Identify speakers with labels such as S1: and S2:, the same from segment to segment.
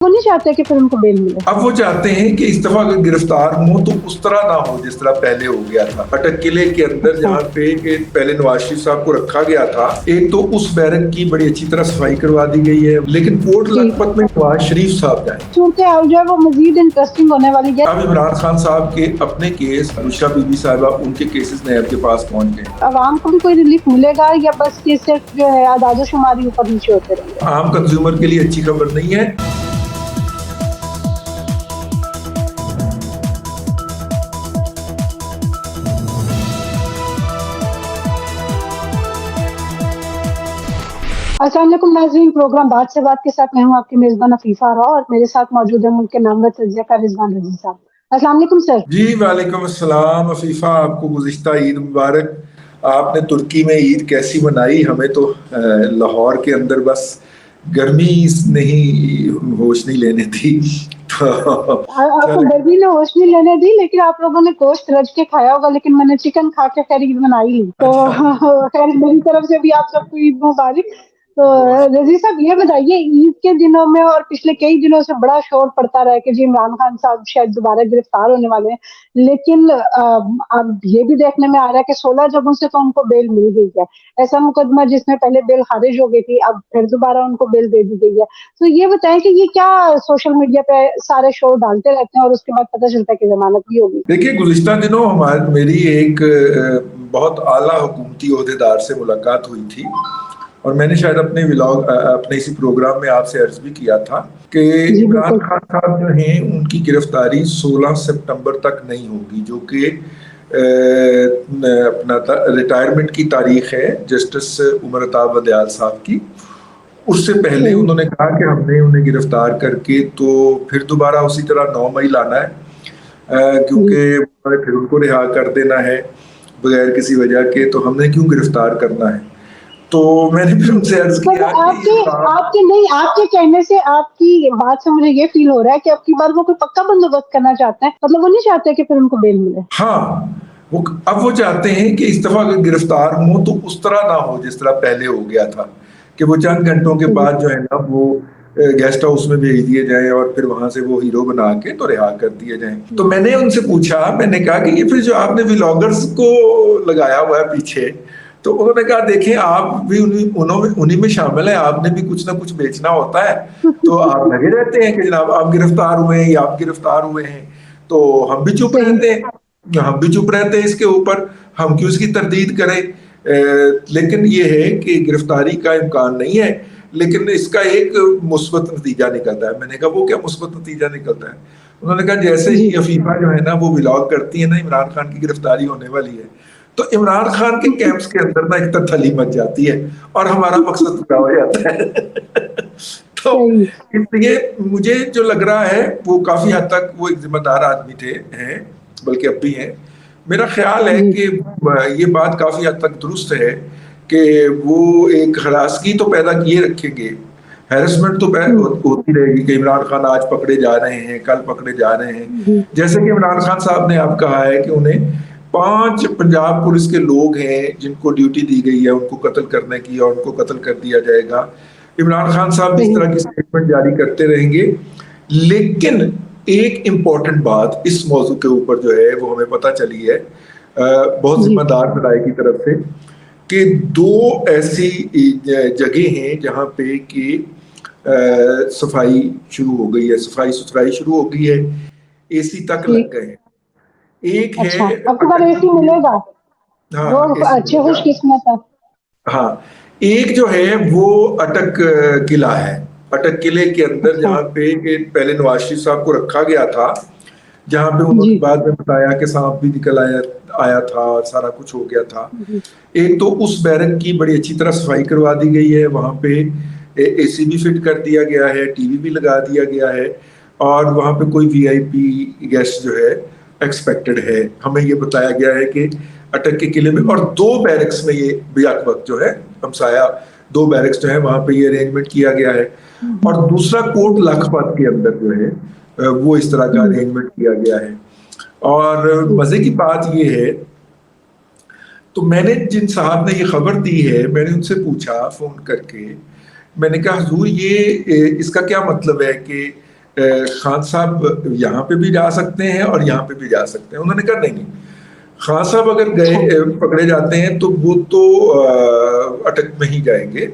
S1: وہ نہیں چاہتے کہ پھر ان کو بیل ملے.
S2: اب وہ چاہتے ہیں کہ اس دفعہ اگر گرفتار ہوں تو اس طرح نہ ہو جس طرح پہلے ہو گیا تھا. اٹک قلعے کے اندر جہاں پہ پہلے نواز شریف صاحب کو رکھا گیا تھا، ایک تو اس بیرک کی بڑی اچھی طرح صفائی کروا دی گئی ہے، لیکن کوٹ لکھپت میں نواز شریف صاحب جائیں
S1: صورتحال جو ہے وہ مزید انٹرسٹنگ ہونے والی ہے.
S2: اب عمران خان صاحب کے اپنے کیس، بشرا بی بی صاحبہ، ان کے کیسز نیب کے پاس پہنچ گئے.
S1: عوام کو بھی کوئی ریلیف ملے گا یا بس یہ صرف جو ہے اعداد و شماری اوپر نیچے ہوتے رہیں گے؟
S2: عام کنزیومر کے لیے اچھی خبر نہیں ہے.
S1: السلام علیکم ناظرین، پروگرام بات سے بات کے ساتھ میں ہوں آپ کی میزبان عفیفہ راؤ اور میرے ساتھ موجود ہے ملک کے نامور تجزیہ کار رضوان رضی صاحب. السلام علیکم سر.
S2: جی وعلیکم السلام عفیفہ، آپ کو گزشتہ عید مبارک. آپ نے ترکی میں عید کیسی منائی؟ ہمیں تو لاہور کے اندر بس گرمی نہیں ہوش نہیں لینے تھی.
S1: آپ کو گرمی نے ہوش نہیں لینے دی، لیکن آپ لوگوں نے گوشت رج کے کھایا ہوگا، لیکن میں نے چکن کھا کے خیر عید منائی لی. تو خیر میری طرف سے بھی آپ سب کو عید مبارک. تو رضی صاحب یہ بتائیے، عید کے دنوں میں اور پچھلے کئی دنوں سے بڑا شور پڑتا رہا کہ جی عمران خان صاحب شاید دوبارہ گرفتار ہونے والے ہیں، لیکن اب یہ بھی دیکھنے میں آ رہا ہے کہ 16 جگہوں سے تو ان کو بیل مل گئی ہے. ایسا مقدمہ جس میں پہلے بیل خارج ہو گئی تھی، اب پھر دوبارہ ان کو بیل دے دی گئی ہے. تو یہ بتائیں کہ یہ کیا سوشل میڈیا پہ سارے شور ڈالتے رہتے ہیں اور اس کے بعد پتہ چلتا ہے کہ ضمانت بھی ہوگی؟
S2: دیکھیے گزشتہ دنوں میری ایک بہت اعلیٰ حکومتی عہدیدار سے ملاقات ہوئی تھی، اور میں نے شاید اپنے اسی پروگرام میں آپ سے عرض بھی کیا تھا کہ عمران خان صاحب جو ہیں ان کی گرفتاری 16 سپٹمبر تک نہیں ہوگی، جو کہ اپنا ریٹائرمنٹ کی تاریخ ہے جسٹس عمر عطا بدیال صاحب کی. اس سے پہلے انہوں نے کہا کہ ہم نے انہیں گرفتار کر کے تو پھر دوبارہ اسی طرح 9 مئی لانا ہے، کیونکہ پھر ان کو رہا کر دینا ہے بغیر کسی وجہ کے، تو ہم نے کیوں گرفتار کرنا ہے. تو میں نے پھر ان سے عرض کیا
S1: آپ کے کہنے سے، آپ کی بات سے مجھے یہ فیل ہو رہا ہے کہ اب کی بار وہ کوئی پکا بندوبست کرنا چاہتے ہیں، مطلب وہ نہیں چاہتے کہ پھر ان کو بیل ملے.
S2: ہاں، اب وہ چاہتے ہیں کہ اس دفعہ اگر گرفتار ہوں تو اس طرح نہ ہو جس طرح پہلے ہو گیا تھا، کہ وہ چند گھنٹوں کے بعد جو ہے نا وہ گیسٹ ہاؤس میں بھیج دیے جائیں اور پھر وہاں سے وہ ہیرو بنا کے تو رہا کر دیے جائیں. تو میں نے ان سے پوچھا، میں نے کہا کہ یہ پھر جو آپ نے ولاگرز کو لگایا ہوا ہے پیچھے، تو انہوں نے کہا دیکھیں آپ بھی انہی میں شامل ہیں، آپ نے بھی کچھ نہ کچھ بیچنا ہوتا ہے، تو آپ لگے رہتے ہیں کہ جناب آپ گرفتار ہوئے ہیں یا آپ گرفتار ہوئے ہیں، تو ہم بھی چپ رہتے ہیں اس کے اوپر، ہم کیوں اس کی تردید کریں. لیکن یہ ہے کہ گرفتاری کا امکان نہیں ہے، لیکن اس کا ایک مثبت نتیجہ نکلتا ہے. میں نے کہا وہ کیا مثبت نتیجہ نکلتا ہے؟ انہوں نے کہا جیسے ہی عفیفہ جو ہے نا وہ ولاگ کرتی ہے نا عمران خان کی گرفتاری ہونے والی ہے، تو عمران خان کے کیمپس کے اندر نا ایک تھلی مچ جاتی ہے اور ہمارا مقصد پورا ہو جاتا ہے. تو اس لیے مجھے جو لگ رہا ہے وہ کافی حد تک وہ ایک ذمہ دار آدمی ہیں، بلکہ اب بھی ہیں. میرا خیال ہے کہ یہ بات کافی حد تک درست ہے کہ وہ ایک ہراسگی تو پیدا کیے رکھیں گے، ہیرسمنٹ تو ہوتی رہے گی کہ عمران خان آج پکڑے جا رہے ہیں، کل پکڑے جا رہے ہیں. جیسے کہ عمران خان صاحب نے آپ کہا ہے کہ انہیں 5 پنجاب پولیس کے لوگ ہیں جن کو ڈیوٹی دی گئی ہے ان کو قتل کرنے کی، اور ان کو قتل کر دیا جائے گا. عمران خان صاحب اس طرح کی سٹیٹمنٹ جاری کرتے رہیں گے. لیکن ایک امپورٹنٹ بات اس موضوع کے اوپر جو ہے وہ ہمیں پتہ چلی ہے بہت ذمہ دار ذرائع کی طرف سے، کہ 2 ایسی جگہ ہیں جہاں پہ کہ صفائی شروع ہو گئی ہے، صفائی ستھرائی شروع ہو گئی ہے، اے سی تک لگ گئے ہیں. ایک ہے
S1: اب تو اے سی ملے گا، اچھے خوش قسمت ہے.
S2: ہاں، ایک جو ہے وہ اٹک قلعہ ہے. اٹک قلعے کے اندر جہاں پہ پہلے نواز شریف صاحب کو رکھا گیا تھا، جہاں پہ انہوں نے بعد میں بتایا کہ سانپ بھی نکل آیا تھا اور سارا کچھ ہو گیا تھا. ایک تو اس بیرک کی بڑی اچھی طرح صفائی کروا دی گئی ہے، وہاں پہ اے سی بھی فٹ کر دیا گیا ہے، ٹی وی بھی لگا دیا گیا ہے، اور وہاں پہ کوئی وی آئی پی گیسٹ جو ہے ایکسپیکٹڈ ہے. ہمیں یہ بتایا گیا ہے کہ اٹک کے قلعے میں، اور 2 بیرکس میں یہ بیک وقت جو ہے ہمسایہ 2 بیرکس جو ہے وہاں پہ یہ ارینجمنٹ کیا گیا ہے. اور دوسرا کوٹ لکھپت کے اندر جو ہے وہ اس طرح کا ارینجمنٹ کیا گیا ہے. اور مزے کی بات یہ ہے، تو میں نے جن صاحب نے یہ خبر دی ہے میں نے ان سے پوچھا فون کر کے، میں نے کہا حضور یہ اس کا کیا مطلب ہے کہ خان صاحب یہاں پہ بھی جا سکتے ہیں اور یہاں پہ بھی جا سکتے ہیں. انہوں نے کہا نہیں, خان صاحب اگر گئے پکڑے جاتے ہیں تو وہ تو اٹک میں ہی جائیں گے,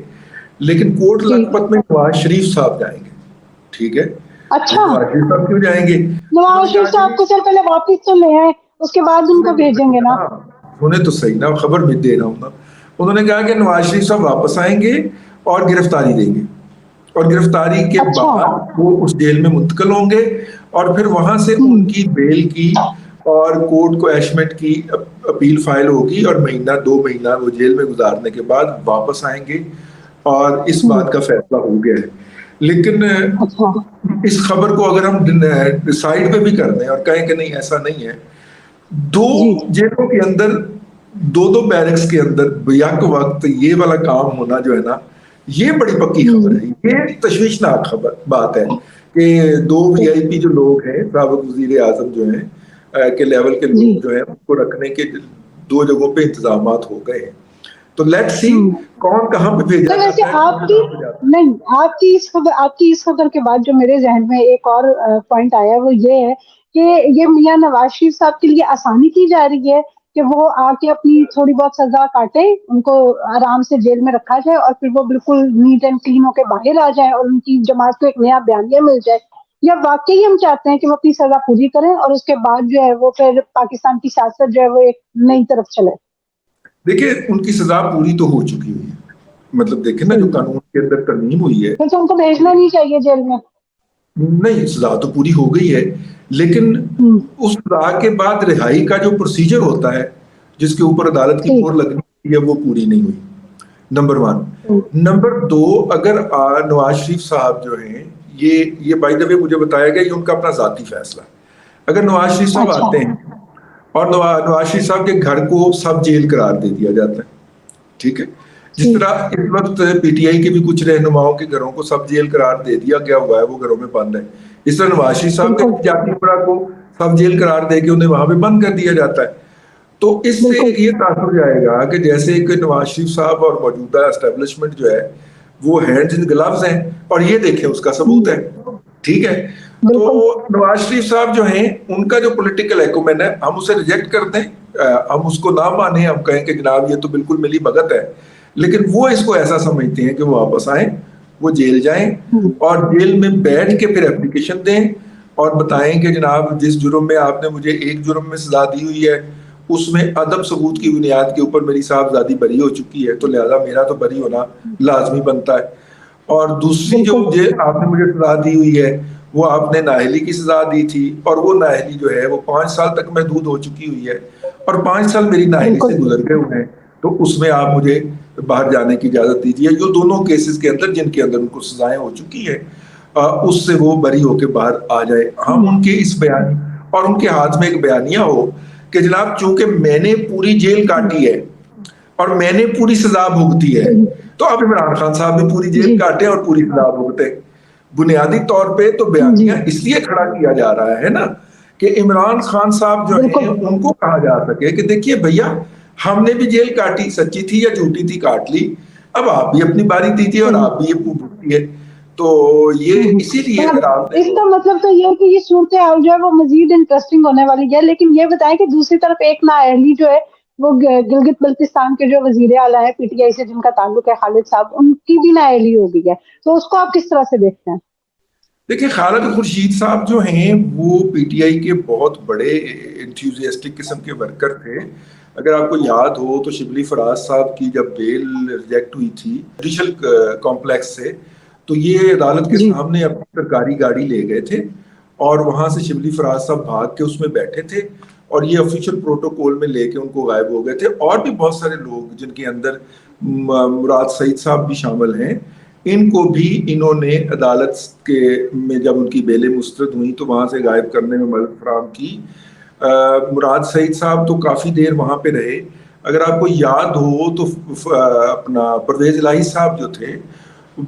S2: لیکن کوٹ لکھپت میں نواز شریف صاحب جائیں گے. ٹھیک ہے,
S1: اچھا,
S2: نواز شریف صاحب کیوں جائیں گے؟
S1: نواز شریف صاحب کو سر پہلے واپس تو لے آئے, اس کے بعد ان کو بھیجیں گے نا.
S2: انہیں تو صحیح نا, خبر بھی دے رہا ہوں نا. انہوں نے کہا کہ نواز شریف صاحب واپس آئیں گے اور گرفتاری دیں گے, اور گرفتاری کے بعد وہ اس جیل میں منتقل ہوں گے, اور پھر وہاں سے ان کی بیل کی اور کورٹ کو ایشمنٹ کی اپیل فائل ہوگی, اور مہینہ 2 مہینہ وہ جیل میں گزارنے کے بعد واپس آئیں گے, اور اس بات کا فیصلہ ہو گیا ہے. لیکن اس خبر کو اگر ہم سائڈ پہ بھی کر دیں اور کہیں کہ نہیں ایسا نہیں ہے, 2 جیلوں کے اندر 2 بیرکس کے اندر بیک وقت یہ والا کام ہونا جو ہے نا, یہ بڑی پکی خبر ہے. یہ تشویشناک بات ہے کہ 2 VIP جو لوگ ہیں, سابق وزیر اعظم جو ہیں کے لیول کے لوگ جو ہیں, ان کو رکھنے کے 2 جگہوں پہ انتظامات ہو گئے ہیں. تو لیٹ سی کون کہاں پہ بھیجا جاتا ہے.
S1: آپ کی اس خبر کے بعد جو میرے ذہن میں ایک اور پوائنٹ آیا وہ یہ ہے کہ یہ میاں نواز شریف صاحب کے لیے آسانی کی جا رہی ہے کہ وہ آ کے اپنی تھوڑی بہت سزا کاٹے, ان کو آرام سے جیل میں رکھا جائے, اور پھر وہ بالکل نیٹ اینڈ کلین ہو کے باہر آ جائیں, اور ان کی جماعت کو ایک نیا بیانیہ مل جائے. یا واقعی ہم چاہتے ہیں کہ وہ اپنی سزا پوری کریں اور اس کے بعد جو ہے وہ پھر پاکستان کی سیاست جو ہے وہ ایک نئی طرف چلے؟
S2: دیکھیں, ان کی سزا پوری تو ہو چکی ہوئی ہے, مطلب دیکھیں نا جو قانون کے اندر ترمیم ہوئی ہے,
S1: تو ان کو بھیجنا نہیں چاہیے جیل میں. نہیں,
S2: سزا تو پوری ہو گئی ہے, لیکن اس سزا کے بعد رہائی کا جو پروسیجر ہوتا ہے جس کے اوپر عدالت کی مہر لگنی ہے, وہ پوری نہیں ہوئی. نمبر 1. نمبر 2, اگر نواز شریف صاحب جو ہیں, یہ بائی دا وے مجھے بتایا گیا یہ ان کا اپنا ذاتی فیصلہ. اگر نواز شریف صاحب آتے ہیں اور نواز شریف صاحب کے گھر کو سب جیل قرار دے دیا جاتا ہے, ٹھیک ہے, جس طرح اس وقت PTI کے بھی کچھ رہنماؤں کے گھروں کو سب جیل قرار دے دیا گیا ہوا ہے, وہ گھروں میں بند ہے, اس طرح نواز شریف صاحب کے جاتی پڑا کو سب جیل قرار دے کے انہیں وہاں پہ بند کر دیا جاتا ہے. تو اس سے یہ تاثر جائے گا کہ جیسے کہ نواز شریف صاحب اور موجودہ اسٹیبلشمنٹ جو ہے وہ ہینڈز ان گلوز ہیں, اور یہ دیکھیں اس کا ثبوت ہے. ٹھیک ہے, تو نواز شریف صاحب جو ہیں ان کا جو پولیٹیکل ایکومین ہے, ہم اسے ریجیکٹ کر دیں, ہم اس کو نہ مانیں, ہم کہیں کہ جناب یہ تو بالکل ملی بھگت ہے, لیکن وہ اس کو ایسا سمجھتے ہیں کہ وہ واپس آئیں, وہ جیل جائیں, اور جیل میں بیٹھ کے پھر اپلیکیشن دیں اور بتائیں کہ جناب جس جرم میں آپ نے مجھے ایک جرم میں سزا دی ہوئی ہے اس میں عدم ثبوت کی بنیاد کے اوپر میری صاحبزادی بری ہو چکی ہے, تو لہذا میرا تو بری ہونا لازمی بنتا ہے. اور دوسری جو آپ نے مجھے سزا دی ہوئی ہے وہ آپ نے نااہلی کی سزا دی تھی, اور وہ نااہلی جو ہے وہ 5 سال تک محدود ہو چکی ہوئی ہے, اور 5 سال میری نااہلی سے گزر گئے ہوئے ہیں, تو اس میں آپ مجھے باہر جانے کی اجازت دیجیے. جو دونوں کیسز کے اندر جن کے اندر ان کو سزائیں ہو چکی ہے اس سے وہ بری ہو کے باہر آ جائے. ہم ان کے اس بیان اور ان کے ہاتھ میں ایک بیانیہ ہو کہ جناب چونکہ میں نے پوری جیل کاٹی ہے اور میں نے پوری سزا بھگتی ہے, تو اب عمران خان صاحب نے پوری جیل کاٹے اور پوری سزا بھگتے. بنیادی طور پہ تو بیانیہ اس لیے کھڑا کیا جا رہا ہے نا کہ عمران خان صاحب جو ہیں ان کو کہا جا سکے کہ دیکھیے بھیا, ہم نے بھی جیل کاٹی, سچی تھی یا جھوٹی تھی کاٹ لی, اب آپ بھی اپنی باری دیجیے اور آپ بھی یہ بھگتی ہے. تو یہ اسی لیے
S1: اس کا مطلب تو یہ ہے کہ یہ صورتحال جو ہے وہ مزید انٹرسٹنگ ہونے والی ہے. لیکن یہ بتائیں کہ دوسری طرف ایک نااہلی جو ہے وہ گلگت بلتستان کے جو وزیر اعلیٰ ہیں PTI سے جن کا تعلق ہے, خالد صاحب, ان کی بھی نااہلی ہو گئی ہے, تو اس کو آپ کس طرح سے دیکھتے ہیں؟
S2: دیکھیں, خالد خورشید صاحب جو ہیں وہ PTI کے بہت بڑے انتھیوزیسٹک قسم کے ورکر تھے. اگر آپ کو یاد ہو تو شبلی فراز صاحب کی جب بیل ریجیکٹ ہوئی تھی جوڈیشل کمپلیکس سے, تو یہ عدالت کے سامنے اپنی سرکاری گاڑی لے گئے تھے, اور وہاں سے شبلی فراز صاحب بھاگ کے اس میں بیٹھے تھے, اور یہ آفیشیل پروٹوکول میں لے کے ان کو غائب ہو گئے تھے. اور بھی بہت سارے لوگ جن کے اندر مراد سعید صاحب بھی شامل ہیں, ان کو بھی انہوں نے عدالت کے میں جب ان کی بیلیں مسترد ہوئی تو وہاں سے غائب کرنے میں مدد فراہم کی. مراد سعید صاحب تو کافی دیر وہاں پہ رہے. اگر آپ کو یاد ہو تو اپنا پرویز الہی صاحب جو تھے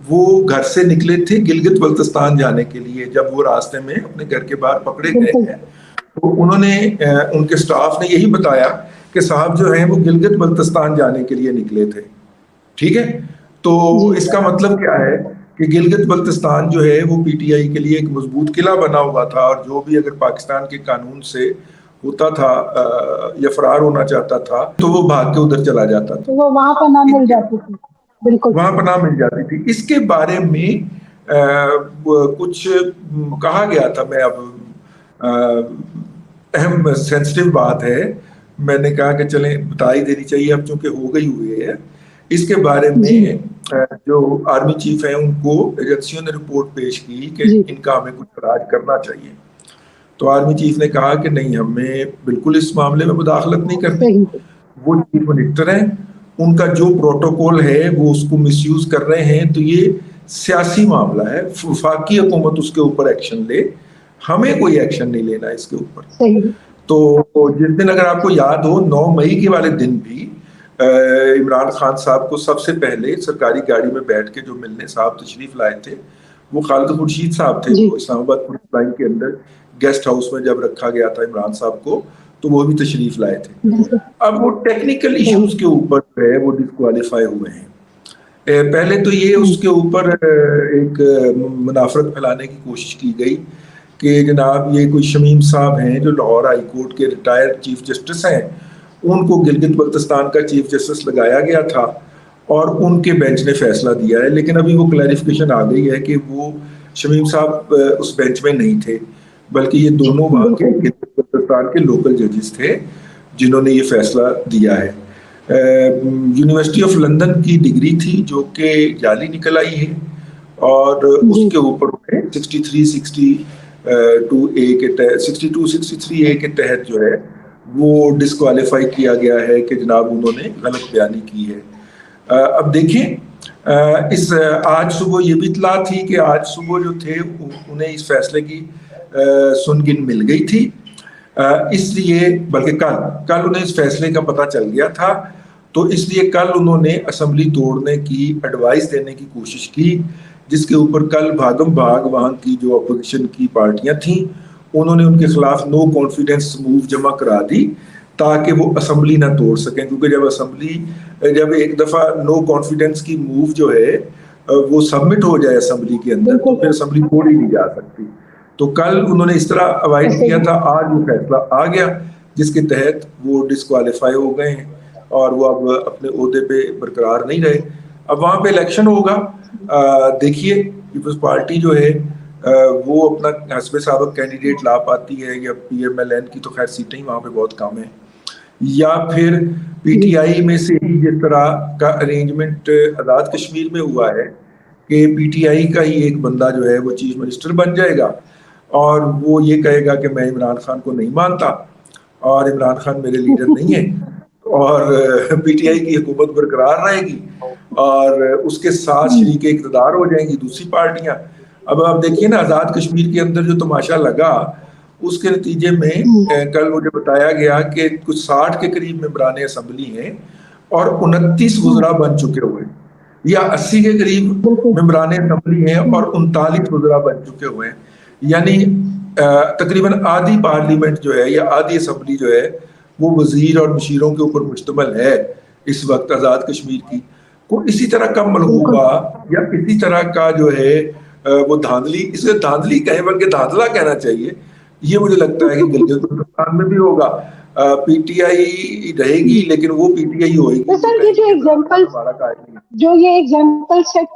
S2: وہ گھر سے نکلے تھے گلگت بلتستان جانے کے لیے. جب وہ راستے میں اپنے گھر کے باہر پکڑے گئے ہیں تو انہوں نے ان کے سٹاف نے یہی بتایا کہ صاحب جو ہیں وہ گلگت بلتستان جانے کے لیے نکلے تھے. ٹھیک ہے, تو اس کا مطلب کیا ہے کہ گلگت بلتستان جو ہے وہ پی ٹی آئی کے لیے ایک مضبوط قلعہ بنا ہوا تھا، اور جو بھی اگر پاکستان کے قانون سے ہوتا تھا یا فرار ہونا چاہتا تھا تو وہ بھاگ کے ادھر چلا جاتا تھا،
S1: وہ وہاں پناہ مل جاتی تھی. بالکل
S2: وہاں پناہ مل جاتی تھی. اس کے بارے میں کچھ کہا گیا تھا. میں اب اہم سینسٹیو بات ہے، میں نے کہا کہ چلیں بتا ہی دینی چاہیے اب چونکہ ہو گئی ہوئی ہے. اس کے بارے میں جو آرمی چیف ہیں ان کو ایجنسیوں نے رپورٹ پیش کی کہ ان کا ہمیں کچھ علاج کرنا چاہیے. تو آرمی چیف نے کہا کہ نہیں، ہمیں بالکل اس معاملے میں مداخلت نہیں کرنی. وہ چیف منسٹر ہیں، ان کا جو پروٹوکول ہے وہ اس کو مس یوز کر رہے ہیں، تو یہ سیاسی معاملہ ہے. وفاقی حکومت اس کے اوپر ایکشن لے، ہمیں کوئی ایکشن نہیں لینا اس کے اوپر. تو جس دن اگر آپ کو یاد ہو 9 مئی کے والے دن بھی عمران خان صاحب کو سب سے پہلے سرکاری گاڑی میں بیٹھ کے جو ملنے صاحب تشریف لائے تھے وہ خالد خورشید صاحب تھے. وہ اسلام آباد پولیس لائن کے اندر گیسٹ ہاؤس میں جب رکھا گیا تھا عمران صاحب کو تو وہ بھی تشریف لائے تھے. اب وہ ٹیکنیکل ایشوز کے اوپر جو ہے وہ ڈسکوالیفائی ہوئے ہیں. پہلے تو یہ اس کے اوپر ایک منافرت پھیلانے کی کوشش کی گئی کہ جناب یہ کوئی شمیم صاحب ہیں جو لاہور ہائی کورٹ کے ریٹائرڈ چیف جسٹس ہیں، ان کو گلگت بلتستان کا چیف جسٹس لگایا گیا تھا اور ان کے بینچ نے فیصلہ دیا ہے. لیکن ابھی وہ کلیریفیکیشن آ گئی ہے کہ وہ شمیم صاحب اس بینچ میں نہیں تھے، بلکہ یہ دونوں وہاں کے گلگت بلتستان کے لوکل ججز تھے جنہوں نے یہ فیصلہ دیا ہے. یونیورسٹی آف لندن کی ڈگری تھی جو کہ جعلی نکل آئی ہے، اور اس کے اوپر 6263 اے کے تحت جو ہے وہ ڈسکوالیفائی کیا گیا ہے کہ جناب انہوں نے غلط بیانی کی ہے. اب دیکھیں آج صبح یہ بھی اطلاع تھی کہ آج صبح جو تھے انہیں اس فیصلے کی سنگن مل گئی تھی، اس لیے بلکہ کل انہیں اس فیصلے کا پتہ چل گیا تھا، تو اس لیے کل انہوں نے اسمبلی توڑنے کی ایڈوائس دینے کی کوشش کی، جس کے اوپر کل بھاگم بھاگ وہاں کی جو اپوزیشن کی پارٹیاں تھیں انہوں نے ان کے خلاف نو کانفیڈنس موو جمع کرا دی تاکہ وہ اسمبلی نہ توڑ سکیں. کیونکہ جب ایک دفعہ نو کانفیڈنس کی موو جو ہے وہ سبمٹ ہو جائے اسمبلی کے اندر تو پھر اسمبلی توڑی نہیں جا سکتی. تو کل انہوں نے اس طرح اوائڈ کیا تھا، آج وہ فیصلہ آ گیا جس کے تحت وہ ڈسکوالیفائی ہو گئے ہیں اور وہ اب اپنے عہدے پہ برقرار نہیں رہے. اب وہاں پہ الیکشن ہوگا. دیکھیے پیپلز پارٹی جو ہے وہ اپنا حسب سابق کینڈیڈیٹ لا پاتی ہے، یا پی ایم ایل این کی تو خیر سیٹیں ہی وہاں پہ بہت کم ہیں، یا پھر پی ٹی آئی میں سے ہی جس طرح کا ارینجمنٹ آزاد کشمیر میں ہوا ہے کہ پی ٹی آئی کا ہی ایک بندہ جو ہے وہ چیف منسٹر بن جائے گا اور وہ یہ کہے گا کہ میں عمران خان کو نہیں مانتا اور عمران خان میرے لیڈر نہیں ہے، اور پی ٹی آئی کی حکومت برقرار رہے گی اور اس کے ساتھ شریک اقتدار ہو جائیں گی دوسری پارٹیاں. اب آپ دیکھیے نا آزاد کشمیر کے اندر جو تماشا لگا اس کے نتیجے میں کل مجھے بتایا گیا کہ کچھ 60 کے قریب ممبران اسمبلی ہیں اور 29 وزراء بن چکے ہوئے، یا 80 کے قریب ممبران اسمبلی ہیں اور 39 وزراء بن چکے ہوئے ہیں. یعنی تقریباً آدھی پارلیمنٹ جو ہے یا آدھی اسمبلی جو ہے وہ وزیر اور مشیروں کے اوپر مشتمل ہے اس وقت آزاد کشمیر کی. کو اسی طرح کا ملغوبہ یا اسی طرح کا جو ہے وہ دھاندلی، اسے دھاندلی کہیں بلکہ دھاندلا کہنا چاہیے، یہ مجھے لگتا ہے کہ گلگت بلتستان میں بھی ہوگا. پی ٹی آئی رہے گی لیکن وہ پی ٹی آئی ہوئے گی.
S1: سر یہ جو یہ ایگزامپل سیٹ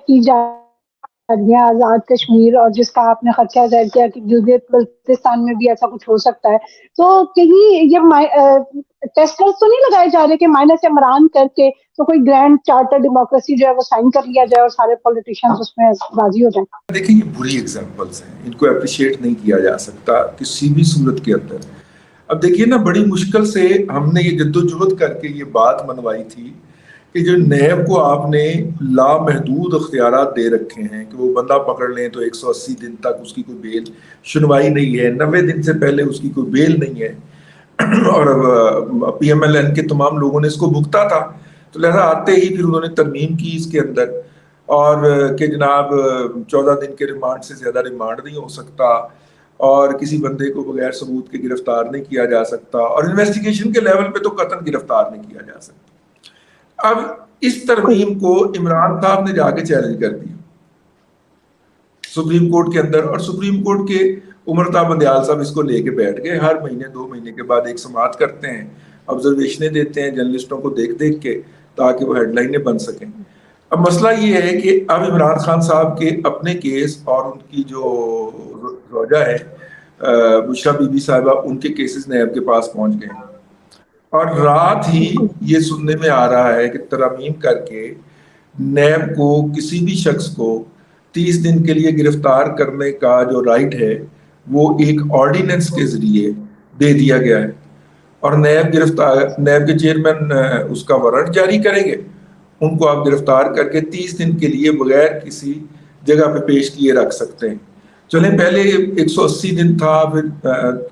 S1: کی جا رہی ہے آزاد کشمیر، اور جس کا آپ نے خدشہ ظاہر کیا کہ گلگت بلتستان میں بھی ایسا کچھ ہو سکتا ہے، تو کہیں یہ ٹیسٹرز تو نہیں لگائے جا رہے کہ مائنس عمران کر کے تو کوئی گرینڈ چارٹر ڈیموکریسی جو ہے وہ سائن کر لیا جائے اور سارے پولیٹیشینز اس میں راضی ہو جائیں؟
S2: دیکھیں یہ بری ایگزامپلس ہیں، ان کو اپریشیٹ نہیں کیا جا سکتا کسی بھی صورت کے اندر. اب دیکھیے نا بڑی مشکل سے ہم نے یہ جدوجہد کر کے یہ بات منوائی تھی کہ جو نیب کو آپ نے لامحدود اختیارات دے رکھے ہیں کہ وہ بندہ پکڑ لیں تو 180 دن تک اس کی کوئی بیل سنوائی نہیں ہے، 90 دن سے پہلے اس کی کوئی بیل نہیں ہے، اور پی ایم ایل این کے تمام لوگوں نے اس کو بھگتا تھا، تو لہذا آتے ہی پھر انہوں نے ترمیم کی اس کے اندر اور کہ جناب 14 دن کے ریمانڈ سے زیادہ ریمانڈ نہیں ہو سکتا اور کسی بندے کو بغیر ثبوت کے گرفتار نہیں کیا جا سکتا، اور انویسٹیگیشن کے لیول پہ تو قطعاً گرفتار نہیں کیا جا سکتا. اب اس ترمیم کو عمران صاحب نے جا کے چیلنج کر دیا سپریم کورٹ کے اندر, اور سپریم کورٹ کے عمر تا بندیال صاحب اس کو لے کے بیٹھ گئے. ہر مہینے 2 مہینے کے بعد ایک سماعت کرتے ہیں, آبزرویشنیں دیتے ہیں جرنلسٹوں کو دیکھ دیکھ کے, تاکہ وہ ہیڈ لائنیں بن سکیں. اب مسئلہ یہ ہے کہ اب عمران خان صاحب کے اپنے کیس اور ان کی جو زوجہ ہے بشرا بی بی صاحبہ, ان کے کیسز نیب کے پاس پہنچ گئے, اور رات ہی یہ سننے میں آ رہا ہے کہ ترمیم کر کے نیب کو کسی بھی شخص کو 30 دن کے لیے گرفتار کرنے کا جو رائٹ ہے وہ ایک آرڈیننس کے ذریعے دے دیا گیا ہے, اور نیب کے چیئرمین اس کا وارنٹ جاری کریں گے, ان کو آپ گرفتار کر کے 30 دن کے لیے بغیر کسی جگہ پہ پیش کیے رکھ سکتے ہیں. چلیں پہلے 180 دن تھا, پھر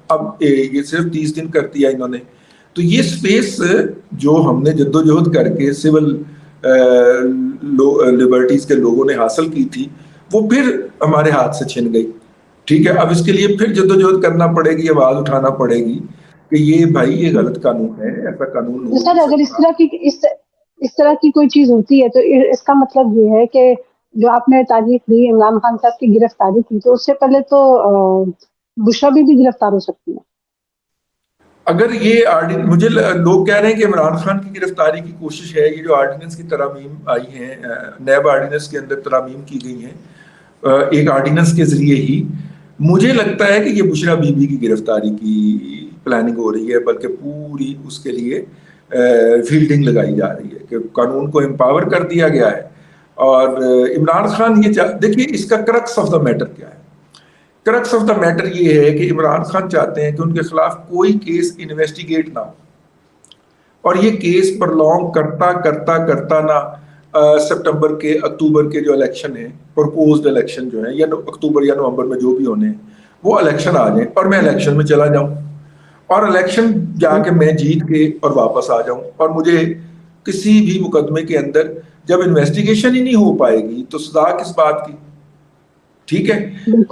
S2: اب یہ صرف 30 دن کر دیا انہوں نے. تو یہ سپیس جو ہم نے جدوجہد کر کے سول لبرٹیز کے لوگوں نے حاصل کی تھی, وہ پھر ہمارے ہاتھ سے چھن گئی. ٹھیک ہے, اب اس کے لیے پھر جدوجہد کرنا پڑے گی, آواز اٹھانا پڑے گی کہ یہ بھائی یہ غلط قانون ہے, ایسا قانون ہو
S1: سر اگر اس طرح کی کوئی چیز ہوتی ہے تو اس کا مطلب یہ ہے کہ جو آپ نے تاریخ دی عمران خان صاحب کی گرفتاری کی, تو اس سے پہلے تو بشرا بھی گرفتار ہو سکتی ہے.
S2: اگر یہ مجھے لوگ کہہ رہے ہیں کہ عمران خان کی گرفتاری کی کوشش ہے, یہ جو آرڈیننس کی ترامیم آئی ہیں, نیب آرڈیننس کے اندر ترامیم کی گئی ہیں ایک آرڈیننس کے ذریعے ہی, مجھے لگتا ہے کہ یہ بشرا بی بی کی گرفتاری کی پلاننگ ہو رہی ہے, بلکہ پوری اس کے لیے فیلڈنگ لگائی جا رہی ہے کہ قانون کو امپاور کر دیا گیا ہے. اور عمران خان یہ دیکھیے اس کا کرکس آف دا میٹر کیا ہے. کرکس آف دا میٹر یہ ہے کہ عمران خان چاہتے ہیں کہ ان کے خلاف کوئی کیس انویسٹیگیٹ نہ ہو, اور یہ کیس پرلونگ کرتا کرتا کرتا نہ سپٹمبر کے اکتوبر کے جو الیکشن ہیں, پرپوزڈ الیکشن جو ہیں, یا اکتوبر یا نومبر میں جو بھی ہونے ہیں, وہ الیکشن آ جائیں اور میں الیکشن میں چلا جاؤں, اور الیکشن جا کے میں جیت کے اور واپس آ جاؤں, اور مجھے کسی بھی مقدمے کے اندر جب انویسٹیگیشن ہی نہیں ہو پائے گی تو سزا کس بات کی. ٹھیک ہے,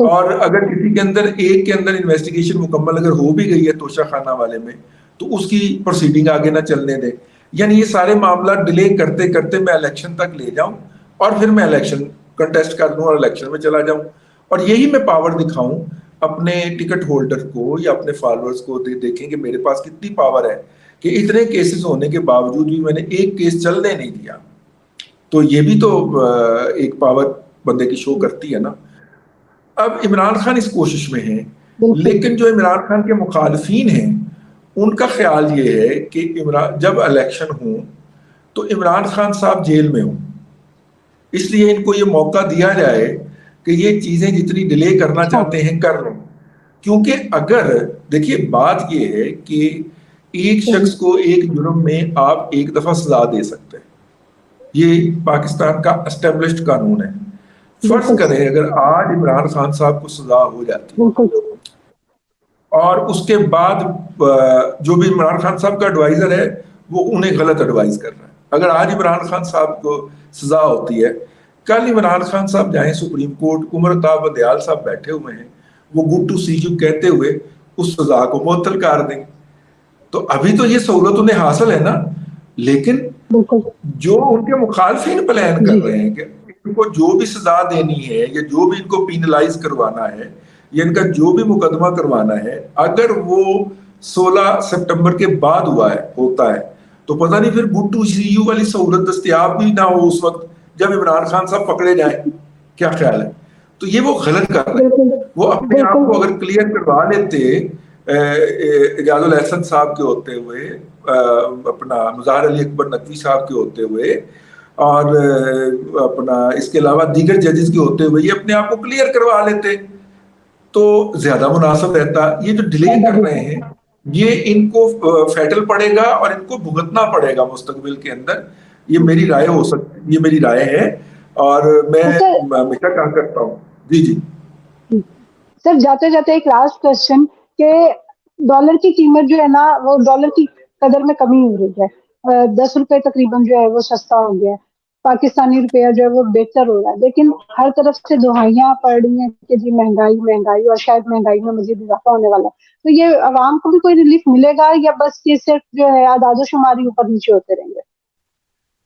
S2: اور اگر کسی کے اندر ایک کے اندر انویسٹیگیشن مکمل اگر ہو بھی گئی ہے توشہ خانہ والے میں, تو اس کی پروسیڈنگ آگے نہ چلنے دیں. یعنی یہ سارے معاملات ڈیلے کرتے کرتے میں الیکشن تک لے جاؤں, اور پھر میں الیکشن کنٹیسٹ کر دوں اور الیکشن میں چلا جاؤں, اور یہی میں پاور دکھاؤں اپنے ٹکٹ ہولڈر کو یا اپنے فالوورز کو. دیکھیں کہ میرے پاس کتنی پاور ہے کہ اتنے کیسز ہونے کے باوجود بھی میں نے ایک کیس چلنے نہیں دیا. تو یہ بھی تو ایک پاور بندے کی شو کرتی ہے نا. اب عمران خان اس کوشش میں ہیں, لیکن جو عمران خان کے مخالفین ہیں ان کا خیال یہ ہے کہ جب الیکشن ہوں تو عمران خان صاحب جیل میں ہوں, اس لیے ان کو یہ موقع دیا جائے کہ یہ چیزیں جتنی ڈیلے کرنا چاہتے ہیں کر لیں. کیونکہ اگر دیکھیے بات یہ ہے کہ ایک شخص کو ایک جرم میں آپ ایک دفعہ سزا دے سکتے ہیں, یہ پاکستان کا اسٹیبلشڈ قانون ہے. فرض کریں اگر آج عمران خان صاحب کو سزا ہو جاتی اور اس کے بعد جو بھی عمران خان صاحب کا ایڈوائزر ہے وہ انہیں غلط ایڈوائز کر رہا ہے, اگر آج عمران خان صاحب کو سزا ہوتی ہے, کل عمران خان صاحب جائیں سپریم کورٹ, عمر تا بندیال صاحب بیٹھے ہوئے ہیں, وہ گڈ ٹو سی یو کہتے ہوئے اس سزا کو معطل کر دیں. تو ابھی تو یہ سہولت انہیں حاصل ہے نا, لیکن جو ان کے مخالفین پلان کر رہے ہیں کہ ان کو جو بھی سزا دینی ہے یا جو بھی ان کو پینلائز کروانا ہے یا ان کا جو بھی مقدمہ کروانا ہے, اگر وہ 16 سپٹمبر کے بعد ہوتا ہے تو پتہ نہیں پھر گڈ ٹو سی یو والی سہولت دستیاب بھی نہ ہو اس وقت جب عمران خان صاحب پکڑے جائیں. کیا خیال ہے؟ تو یہ وہ غلط کر رہے ہیں. وہ اپنے آپ کو اگر کلیئر کروا لیتے اعجاز الاحسن صاحب کے ہوتے ہوئے, اپنا مظاہر علی اکبر نقوی صاحب کے ہوتے ہوئے, اور اپنا اس کے علاوہ دیگر ججز کے ہوتے ہوئے یہ اپنے آپ کو کلیئر کروا لیتے تو زیادہ مناسب رہتا. یہ جو ڈیلے کر رہے ہیں یہ ان کو فیٹل پڑے گا اور ان کو بھگتنا پڑے گا مستقبل کے اندر. یہ میری رائے ہو سکتی, یہ میری رائے ہے, اور میں ہمیشہ کہا کرتا ہوں. جی جی
S1: سر, جاتے جاتے ایک لاسٹ کوشچن کہ ڈالر کی قیمت جو ہے نا, وہ ڈالر کی قدر میں کمی ہو رہی ہے, 10 روپے تقریباً جو ہے وہ سستا ہو گیا ہے, پاکستانی روپیہ جو ہے وہ بہتر ہو رہا ہے, لیکن ہر طرف سے دہائیاں پڑ رہی ہیں کہ جی مہنگائی اور شاید مہنگائی میں مزید اضافہ ہونے والا ہے. تو یہ عوام کو بھی کوئی ریلیف ملے گا یا بس یہ صرف جو ہے اعداد و شماری اوپر نیچے ہوتے رہیں گے؟